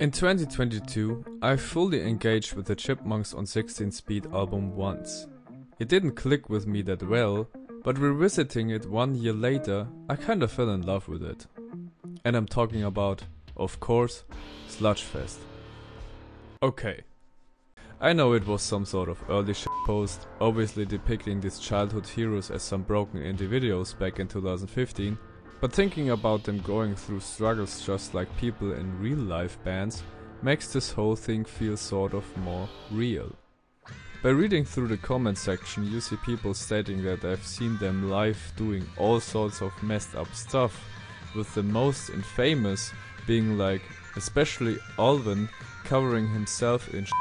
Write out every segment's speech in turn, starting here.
In 2022, I fully engaged with the Chipmunks on 16-speed album once. It didn't click with me that well, but revisiting it 1 year later, I kinda fell in love with it. And I'm talking about, of course, Sludgefest. Okay. I know it was some sort of early shitpost, obviously depicting these childhood heroes as some broken individuals back in 2015, but thinking about them going through struggles just like people in real life bands makes this whole thing feel sort of more real. By reading through the comment section, you see people stating that they've seen them live doing all sorts of messed up stuff, with the most infamous being like especially Alvin covering himself in shit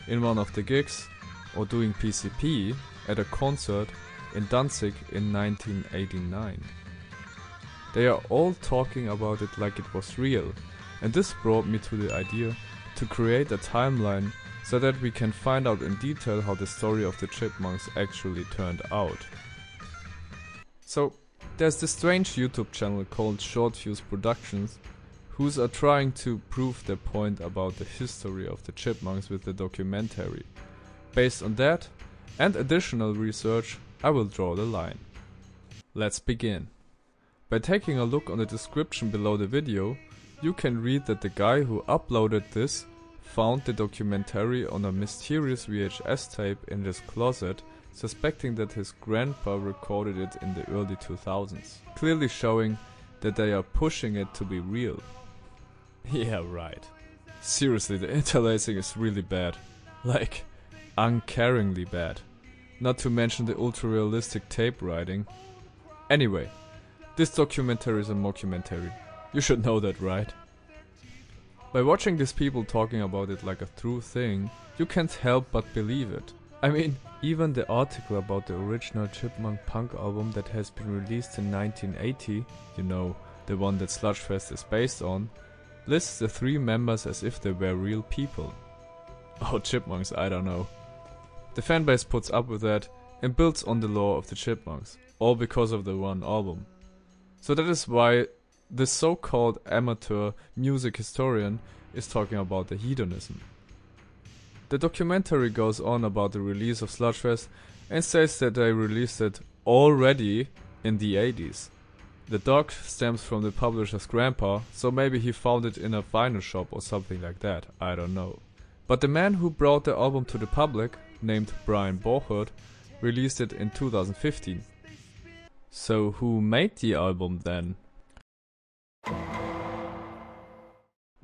in one of the gigs, or doing PCP at a concert in Danzig in 1989. They are all talking about it like it was real, and this brought me to the idea to create a timeline so that we can find out in detail how the story of the Chipmunks actually turned out. So, there's this strange YouTube channel called Short Fuse Productions, who's are trying to prove their point about the history of the Chipmunks with the documentary. Based on that, and additional research, I will draw the line. Let's begin. By taking a look on the description below the video, you can read that the guy who uploaded this found the documentary on a mysterious VHS tape in his closet, suspecting that his grandpa recorded it in the early 2000s, clearly showing that they are pushing it to be real. Yeah, right. Seriously, the interlacing is really bad. Like, uncaringly bad. Not to mention the ultra-realistic tape writing. Anyway, this documentary is a mockumentary. You should know that, right? By watching these people talking about it like a true thing, you can't help but believe it. I mean, even the article about the original Chipmunk punk album that has been released in 1980, you know, the one that Sludgefest is based on, lists the 3 members as if they were real people. Oh, Chipmunks, I don't know. The fanbase puts up with that and builds on the lore of the Chipmunks, all because of the one album. So that is why this so-called amateur music historian is talking about the hedonism. The documentary goes on about the release of Sludgefest and says that they released it already in the 80s. The doc stems from the publisher's grandpa, so maybe he found it in a vinyl shop or something like that, I don't know. But the man who brought the album to the public, named Brian Borchert, released it in 2015. So who made the album then?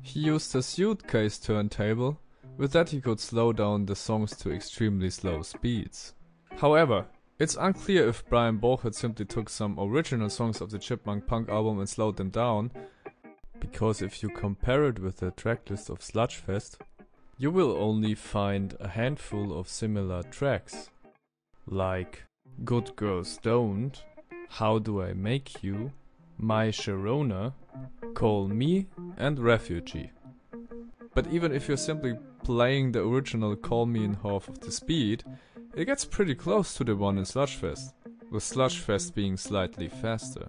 He used a suitcase turntable. With that he could slow down the songs to extremely slow speeds. However, it's unclear if Brian Borchert simply took some original songs of the Chipmunk punk album and slowed them down, because if you compare it with the tracklist of Sludgefest, you will only find a handful of similar tracks, like Good Girls Don't, How Do I Make You, My Sharona, Call Me and Refugee. But even if you're simply playing the original Call Me in half of the speed, it gets pretty close to the one in Sludgefest, with Sludgefest being slightly faster.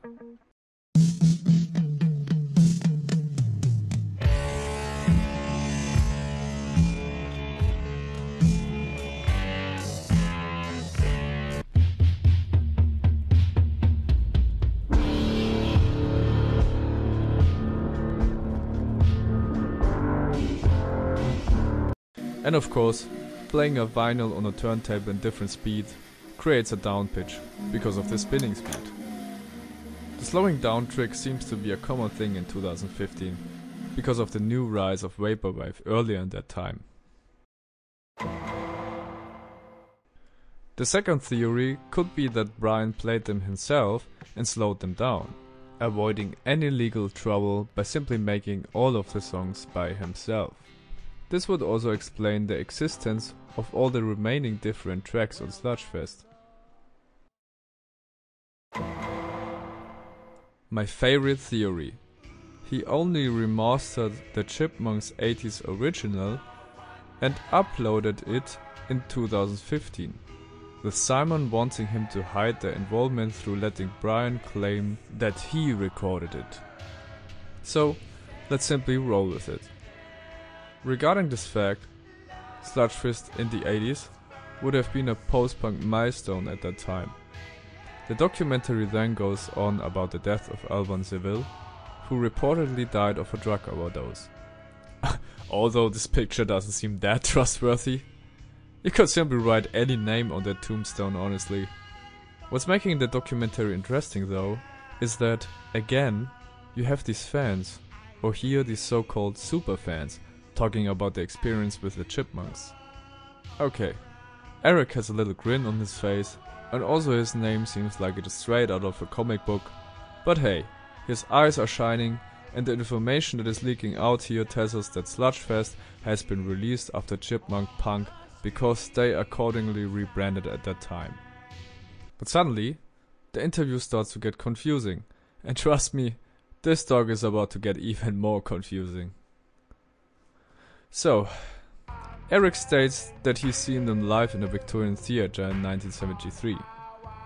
And of course, playing a vinyl on a turntable in different speed creates a down pitch because of the spinning speed. The slowing down trick seems to be a common thing in 2015 because of the new rise of vaporwave earlier in that time. The second theory could be that Brian played them himself and slowed them down, avoiding any legal trouble by simply making all of the songs by himself. This would also explain the existence of all the remaining different tracks on Sludgefest. My favorite theory. He only remastered the Chipmunks 80s original and uploaded it in 2015, with Simon wanting him to hide their involvement through letting Brian claim that he recorded it. So, let's simply roll with it. Regarding this fact, Sludgefest in the 80s would have been a post-punk milestone at that time. The documentary then goes on about the death of Alvin, who reportedly died of a drug overdose. Although this picture doesn't seem that trustworthy. You could simply write any name on that tombstone, honestly. What's making the documentary interesting though, is that, again, you have these fans, or here these so-called super fans, talking about the experience with the Chipmunks. Okay, Eric has a little grin on his face, and also his name seems like it is straight out of a comic book, but hey, his eyes are shining, and the information that is leaking out here tells us that Sludgefest has been released after Chipmunk Punk because they accordingly rebranded at that time. But suddenly, the interview starts to get confusing, and trust me, this talk is about to get even more confusing. So, Eric states that he's seen them live in a Victorian theatre in 1973.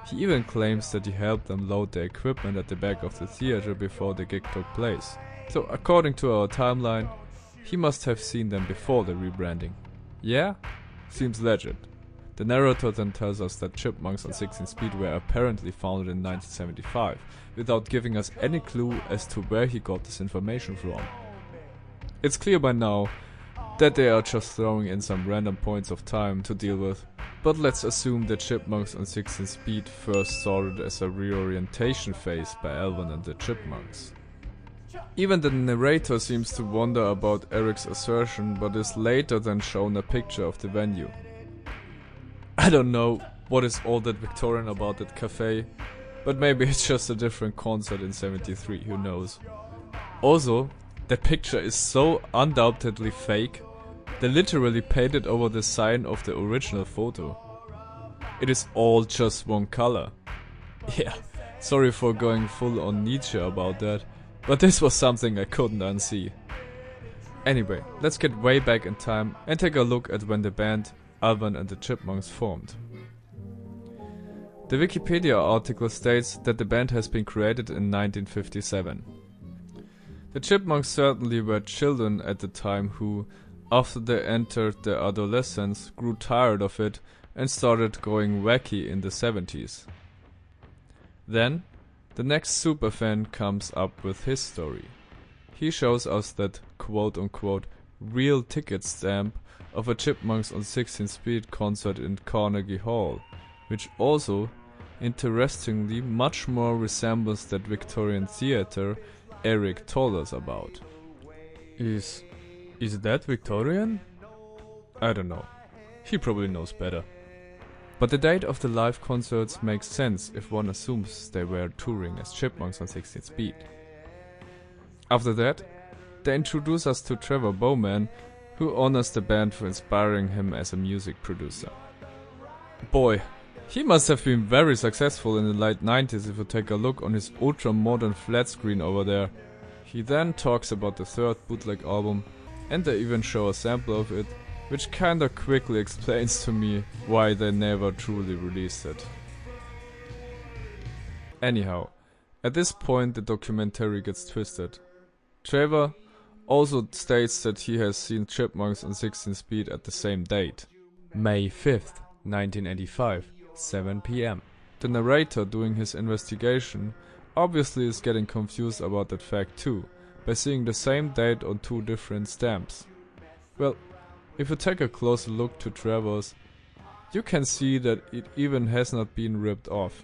He even claims that he helped them load their equipment at the back of the theatre before the gig took place. So according to our timeline, he must have seen them before the rebranding. Yeah? Seems legit. The narrator then tells us that Chipmunks on 16 Speed were apparently founded in 1975, without giving us any clue as to where he got this information from. It's clear by now that they are just throwing in some random points of time to deal with, but let's assume that Chipmunks on 16 Speed first started as a reorientation phase by Alvin and the Chipmunks. Even the narrator seems to wonder about Eric's assertion, but is later then shown a picture of the venue. I don't know what is all that Victorian about that cafe, but maybe it's just a different concert in 73, who knows. Also, that picture is so undoubtedly fake. They literally painted over the sign of the original photo. It is all just one color. Yeah, sorry for going full on Nietzsche about that, but this was something I couldn't unsee. Anyway, let's get way back in time and take a look at when the band Alvin and the Chipmunks formed. The Wikipedia article states that the band has been created in 1957. The Chipmunks certainly were children at the time who, after they entered their adolescence, grew tired of it and started going wacky in the 70s. Then, the next superfan comes up with his story. He shows us that quote-unquote real ticket stamp of a Chipmunks on 16 Speed concert in Carnegie Hall, which also, interestingly, much more resembles that Victorian theatre Eric told us about. Is that Victorian? I don't know. He probably knows better. But the date of the live concerts makes sense if one assumes they were touring as Chipmunks on 16 Speed. After that, they introduce us to Trevor Bowman, who honors the band for inspiring him as a music producer. Boy, he must have been very successful in the late 90s if you take a look on his ultra-modern flat screen over there. He then talks about the third bootleg album, and they even show a sample of it, which kinda quickly explains to me why they never truly released it. Anyhow, at this point the documentary gets twisted. Trevor also states that he has seen Chipmunks on 16 Speed at the same date, May 5th, 1985, 7 PM. The narrator doing his investigation obviously is getting confused about that fact too, by seeing the same date on two different stamps. Well, if you take a closer look to Trevor's, you can see that it even has not been ripped off.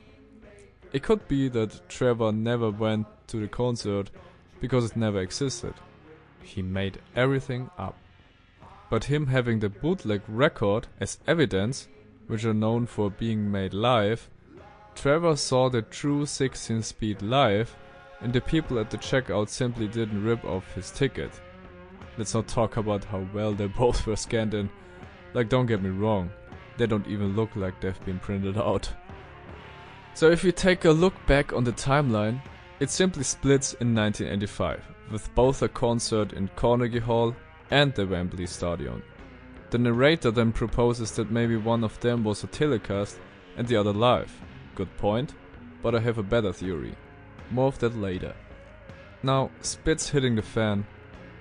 It could be that Trevor never went to the concert because it never existed. He made everything up. But him having the bootleg record as evidence, which are known for being made live, Trevor saw the true 16 Speed live, and the people at the checkout simply didn't rip off his ticket. Let's not talk about how well they both were scanned in. Like, don't get me wrong, they don't even look like they've been printed out. So if you take a look back on the timeline, it simply splits in 1985, with both a concert in Carnegie Hall and the Wembley Stadium. The narrator then proposes that maybe one of them was a telecast and the other live. Good point, but I have a better theory. More of that later. Now, spit's hitting the fan,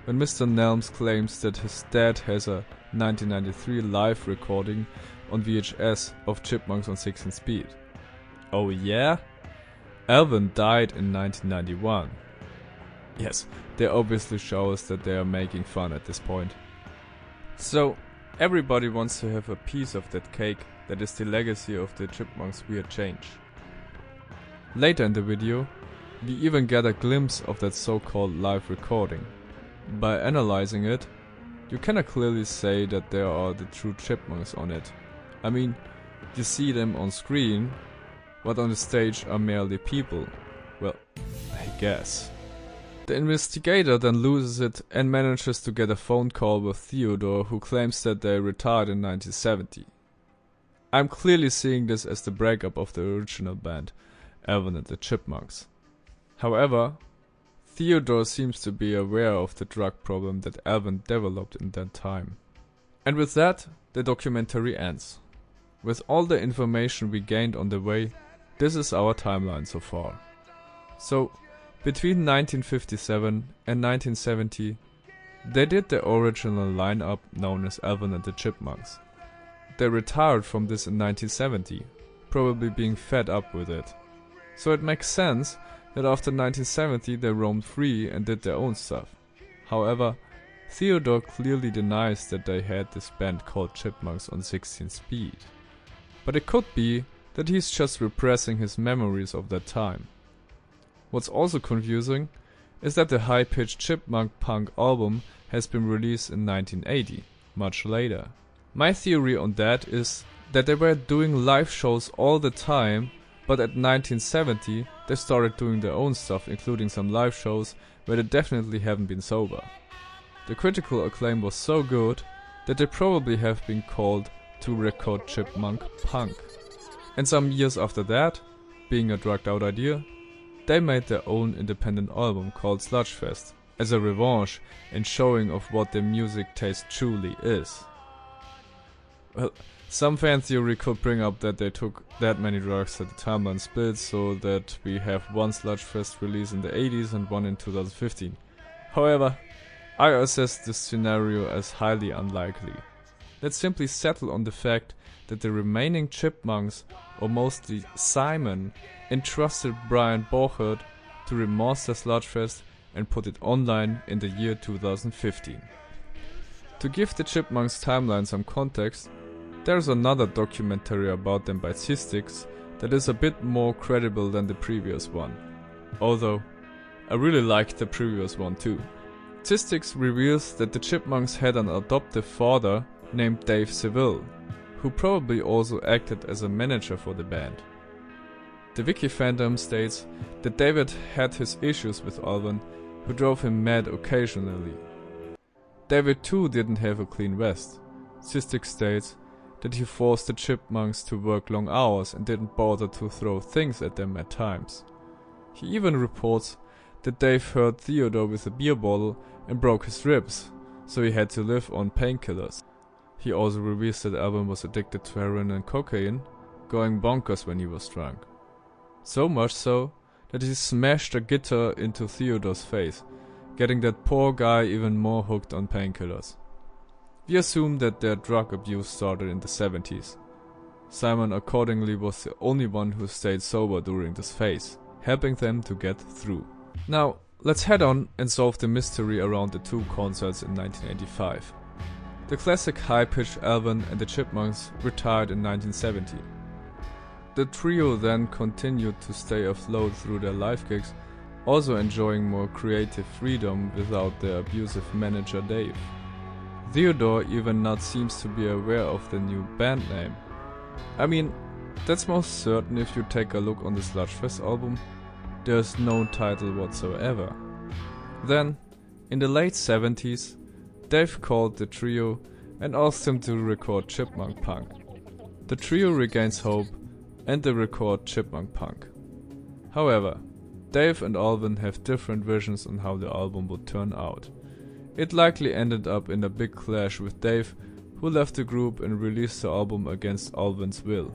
when Mr. Nelms claims that his dad has a 1993 live recording on VHS of Chipmunks on 16 speed. Oh yeah? Alvin died in 1991. Yes, they obviously show us that they are making fun at this point. So, everybody wants to have a piece of that cake that is the legacy of the Chipmunks' weird change. Later in the video, we even get a glimpse of that so-called live recording. By analyzing it, you cannot clearly say that there are the true Chipmunks on it. I mean, you see them on screen, but on the stage are merely people. Well, I guess. The investigator then loses it and manages to get a phone call with Theodore, who claims that they retired in 1970. I'm clearly seeing this as the breakup of the original band, Alvin and the Chipmunks. However, Theodore seems to be aware of the drug problem that Alvin developed in that time. And with that, the documentary ends. With all the information we gained on the way, this is our timeline so far. So, between 1957 and 1970, they did the original lineup known as Alvin and the Chipmunks. They retired from this in 1970, probably being fed up with it. So it makes sense that after 1970 they roamed free and did their own stuff. However, Theodore clearly denies that they had this band called Chipmunks on 16 speed. But it could be that he's just repressing his memories of that time. What's also confusing is that the high-pitched Chipmunk punk album has been released in 1980, much later. My theory on that is that they were doing live shows all the time, but at 1970 they started doing their own stuff, including some live shows where they definitely haven't been sober. The critical acclaim was so good that they probably have been called to record Chipmunk punk. And some years after that, being a drugged out idea, they made their own independent album called Sludgefest, as a revanche and showing of what their music taste truly is. Well, some fan theory could bring up that they took that many drugs that the timeline split, so that we have one Sludgefest release in the 80s and one in 2015. However, I assess this scenario as highly unlikely. Let's simply settle on the fact that the remaining Chipmunks, or mostly Simon, entrusted Brian Bochert to remaster Sludgefest and put it online in the year 2015. To give the Chipmunks timeline some context, there's another documentary about them by Chipmunks that is a bit more credible than the previous one. Although, I really liked the previous one too. Chipmunks reveals that the Chipmunks had an adoptive father named Dave Seville, who probably also acted as a manager for the band. The wiki fandom states that David had his issues with Alvin, who drove him mad occasionally. David too didn't have a clean vest. Chipmunks states that he forced the Chipmunks to work long hours and didn't bother to throw things at them at times. He even reports that Dave hurt Theodore with a beer bottle and broke his ribs, so he had to live on painkillers. He also reveals that Alvin was addicted to heroin and cocaine, going bonkers when he was drunk. So much so that he smashed a guitar into Theodore's face, getting that poor guy even more hooked on painkillers. We assume that their drug abuse started in the 70s. Simon accordingly was the only one who stayed sober during this phase, helping them to get through. Now, let's head on and solve the mystery around the two concerts in 1985. The classic high-pitched Alvin and the Chipmunks retired in 1970. The trio then continued to stay afloat through their live gigs, also enjoying more creative freedom without their abusive manager Dave. Theodore even not seems to be aware of the new band name. I mean, that's most certain if you take a look on the Sludgefest album. There's no title whatsoever. Then, in the late 70s, Dave called the trio and asked them to record Chipmunk Punk. The trio regains hope and they record Chipmunk Punk. However, Dave and Alvin have different visions on how the album would turn out. It likely ended up in a big clash with Dave, who left the group and released the album against Alvin's will.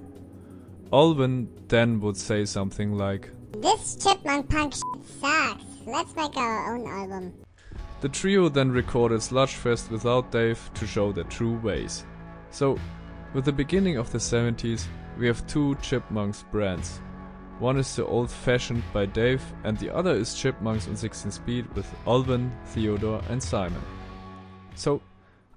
Alvin then would say something like, "This Chipmunk Punk shit sucks. Let's make our own album." The trio then recorded Sludgefest without Dave to show their true ways. So, with the beginning of the 70s, we have two Chipmunks brands. One is the old-fashioned by Dave and the other is Chipmunks on 16 Speed with Alvin, Theodore and Simon. So,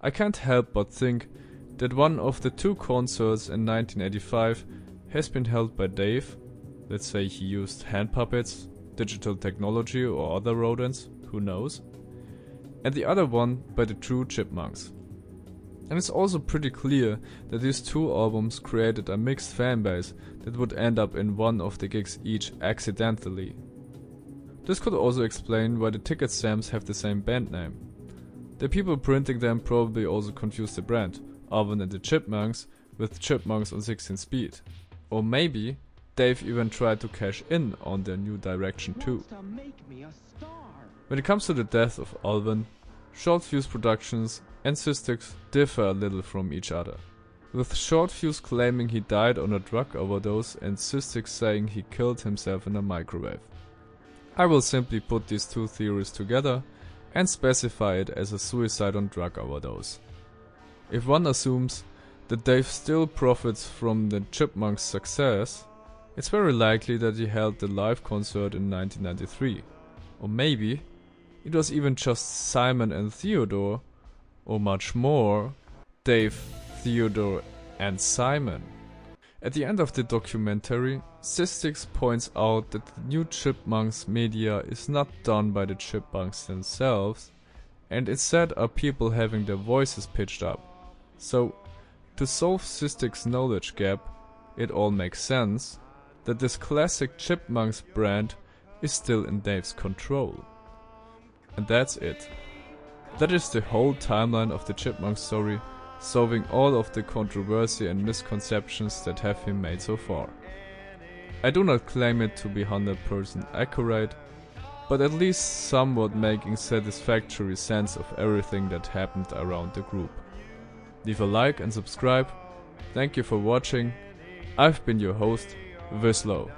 I can't help but think that one of the two concerts in 1985 has been held by Dave. Let's say he used hand puppets, digital technology or other rodents, who knows. And the other one by the true Chipmunks. And it's also pretty clear that these two albums created a mixed fanbase that would end up in one of the gigs each accidentally. This could also explain why the ticket stamps have the same band name. The people printing them probably also confused the brand, Alvin and the Chipmunks, with Chipmunks on 16 Speed. Or maybe Dave even tried to cash in on their new direction too. When it comes to the death of Alvin, Short Fuse Productions and Systics differ a little from each other, with Short Fuse claiming he died on a drug overdose and Systics saying he killed himself in a microwave. I will simply put these two theories together and specify it as a suicide on drug overdose. If one assumes that Dave still profits from the Chipmunks' success, it's very likely that he held the live concert in 1993. Or maybe it was even just Simon and Theodore, or much more, Dave, Theodore and Simon. At the end of the documentary, Systics points out that the new Chipmunks media is not done by the Chipmunks themselves, and instead are people having their voices pitched up. So, to solve Systics' knowledge gap, it all makes sense that this classic Chipmunks brand is still in Dave's control. And that's it. That is the whole timeline of the Chipmunks story, solving all of the controversy and misconceptions that have been made so far. I do not claim it to be 100% accurate, but at least somewhat making satisfactory sense of everything that happened around the group. Leave a like and subscribe. Thank you for watching. I've been your host, Vislow.